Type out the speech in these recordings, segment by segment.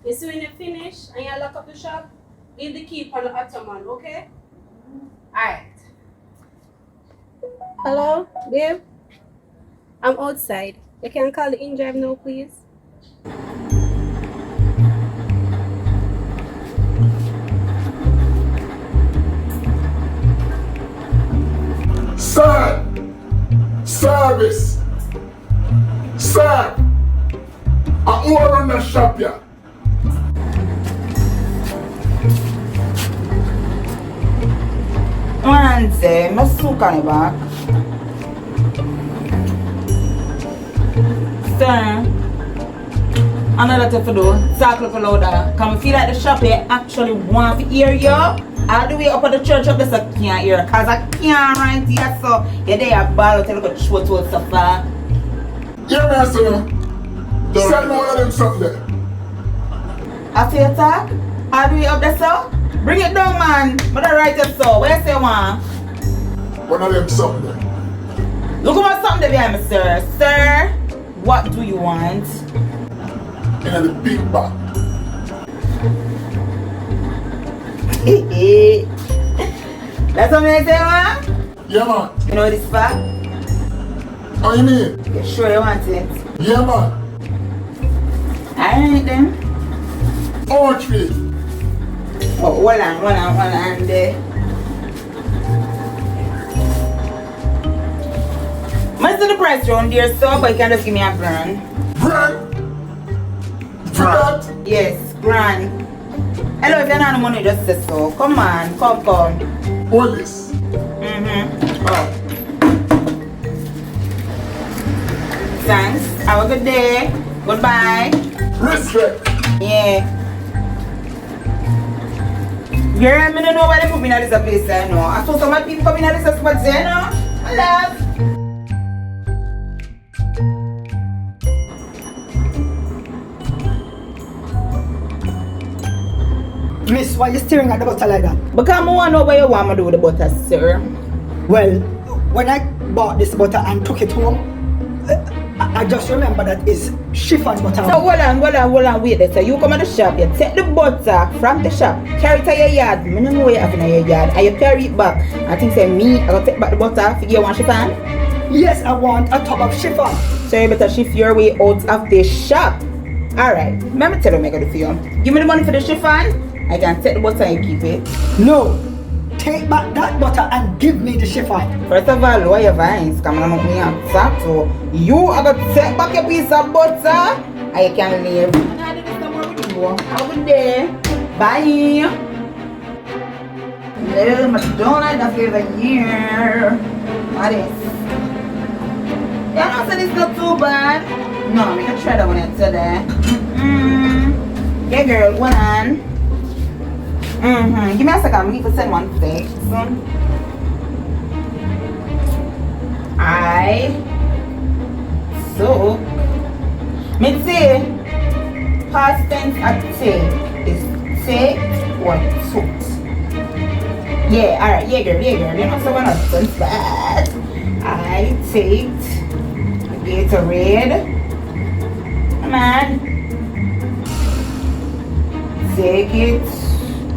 You see when you finish and you lock up the shop, leave the key on the ottoman, okay? Alright. Hello, babe? I'm outside. You can call the in-drive now, please? Sir! Service! Sir! I run the shop here. Man, say, I'm so coming back. Sir, another thing to do, talk a little louder. Can we feel like the shop here actually want to hear you? All the way up at the church up there, so I can't hear. Because I can't right here, so you're there, ball out, you look short to so far. Yeah, man, sir. Send me one of them something there. After you talk, all the way up there, so bring it down, man. But I write it so. Where you say one? One of them something there. Look at my something there, me, sir. Sir, what do you want? In the big bag. That's what I say, man? Yeah, man. You know this fact? How you mean? You sure you want it? Yeah, man. Alright then. Orange tree. Oh, hold on. What's the price around there, so but you can just give me a grand? Bread. Bread. Yes, grand. Hello, if you don't have money, just say so. Come on, come. All this. Oh. Thanks. Have a good day. Goodbye. Respect. Yeah. Girl, I don't know why they put me in this place, I know. I saw some of people come in this spot, you know. I love. Miss, why you staring at the butter like that? Because I want to know what you want me to do with the butter, sir. Well, when I bought this butter and took it home, I just remember that it's chiffon butter. So hold on, wait there. So you come to the shop, you take the butter from the shop, carry it to your yard. I don't know what you have in your yard. And you carry it back. I think say me, I will take back the butter for you want chiffon. Yes, I want a tub of chiffon. So you better shift your way out of the shop. Alright, let me tell you what I'm going to do for you. Give me the money for the chiffon. I can take the butter and keep it. No, take back that butter and give me the chiffon. First of all, lower your vines. Come on, me attack. So you are going to take back your piece of butter and you can leave. And I did this tomorrow with you. Have a good day. Bye. Little McDonald's that flavor here. What is? Yeah, no, so it's not too bad. No, I'm going to try that one today. Yeah, girl, one on. Give me a second, I need to send one thing. So me say past tense at take is take or took. Yeah, alright, yeah girl, you know someone else sense bad. I take Gatorade. Come on. Take it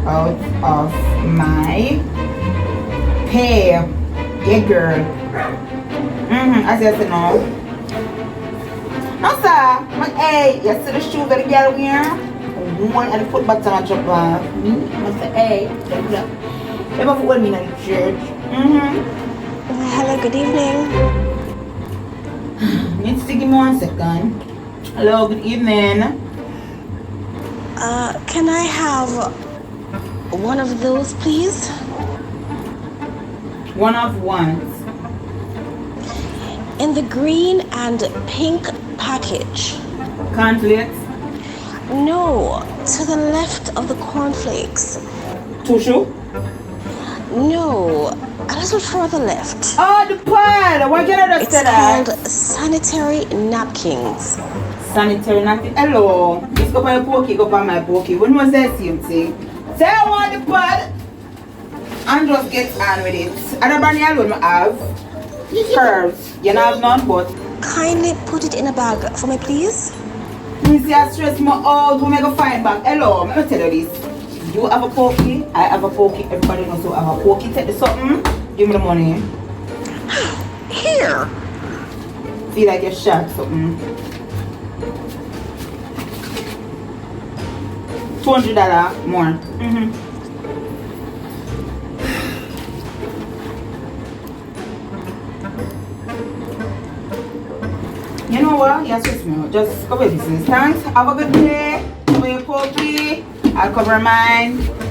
out of my hair. Yeah, girl. As you say now. No, sir. Hey, you see the shoes that the girl wear? One and the foot bottom and drop off. Me, I say, hey, look. They have hold me in the church. Hello, good evening. Need to give me 1 second. Hello, good evening. Can I have one of those, please? One of ones. In the green and pink package. Cornflakes. No, to the left of the cornflakes. Tushu. No, a little further left. Oh, the pad. Why can't I just It's say that? called sanitary napkins. Sanitary napkin. Hello. This go by your pokey, go by my pokey. When was that same thing? Say I want the pad and just get on with it. And the brand alone I have curves. You know have none, but Kindly put it in a bag for me, please. You see, I stress me out. Who make a find back? Hello, I'm gonna tell you this. You have a pokey, I have a pokey. Everybody knows who have a pokey. Take the something. Give me the money. Here. Feel like you're shot something. $200 more. You know what? Yes, yes, me. Just cover your business. Thanks. Have a good day. Cover your pokey. I'll cover mine.